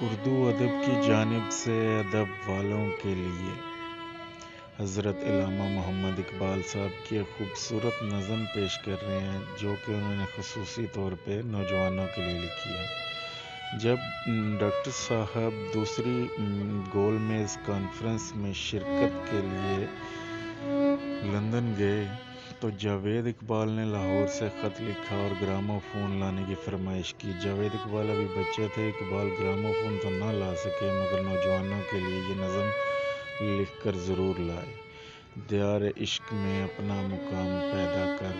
اردو ادب کی جانب سے ادب والوں کے لیے حضرت علامہ محمد اقبال صاحب کی ایک خوبصورت نظم پیش کر رہے ہیں، جو کہ انہوں نے خصوصی طور پہ نوجوانوں کے لیے لکھی ہے۔ جب ڈاکٹر صاحب دوسری گول میز کانفرنس میں شرکت کے لیے لندن گئے تو جاوید اقبال نے لاہور سے خط لکھا اور گرامو فون لانے کی فرمائش کی۔ جاوید اقبال ابھی بچے تھے، اقبال گرامو فون تو نہ لا سکے مگر نوجوانوں کے لیے یہ نظم لکھ کر ضرور لائے۔ دیار عشق میں اپنا مقام پیدا کر،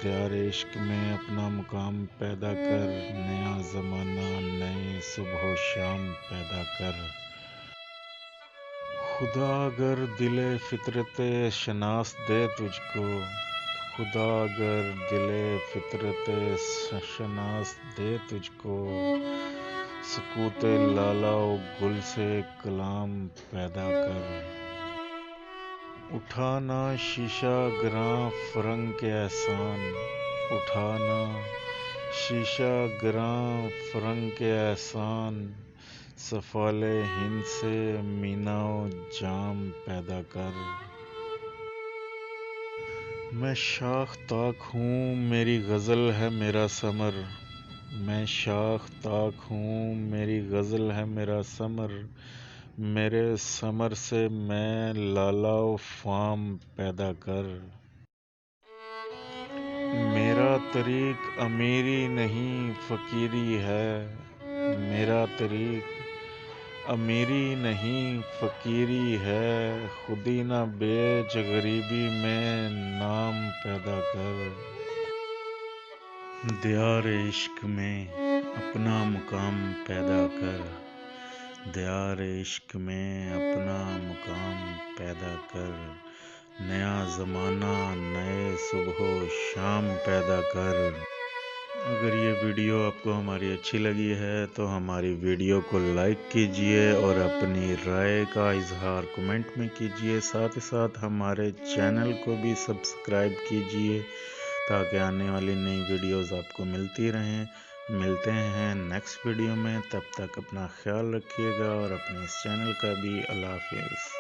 دیار عشق میں اپنا مقام پیدا کر، نیا زمانہ نئے صبح و شام پیدا کر۔ خدا اگر دل فطرت شناس دے تجھ کو، خدا اگر دل فطرت شناس دے تجھ کو، سکوت لالا و گل سے کلام پیدا کر۔ اٹھانا شیشہ گراں فرنگ کے احسان، اٹھانا شیشہ گراں فرنگ کے احسان، سفال ہند سے مینا و جام پیدا کر۔ میں شاخ طاق ہوں میری غزل ہے میرا ثمر، میں شاخ طاق ہوں میری غزل ہے میرا ثمر، میرے ثمر سے میں لالا و فام پیدا کر۔ میرا طریق امیری نہیں فقیری ہے، میرا طریق امیری نہیں فقیری ہے، خودی نہ بیچ غریبی میں نام پیدا کر۔ دیار عشق میں اپنا مقام پیدا کر، دیار عشق میں اپنا مقام پیدا کر، نیا زمانہ نئے صبح و شام پیدا کر۔ اگر یہ ویڈیو آپ کو ہماری اچھی لگی ہے تو ہماری ویڈیو کو لائک کیجئے اور اپنی رائے کا اظہار کمنٹ میں کیجئے، ساتھ ہی ساتھ ہمارے چینل کو بھی سبسکرائب کیجئے تاکہ آنے والی نئی ویڈیوز آپ کو ملتی رہیں۔ ملتے ہیں نیکسٹ ویڈیو میں، تب تک اپنا خیال رکھیے گا اور اپنے اس چینل کا بھی۔ اللہ حافظ۔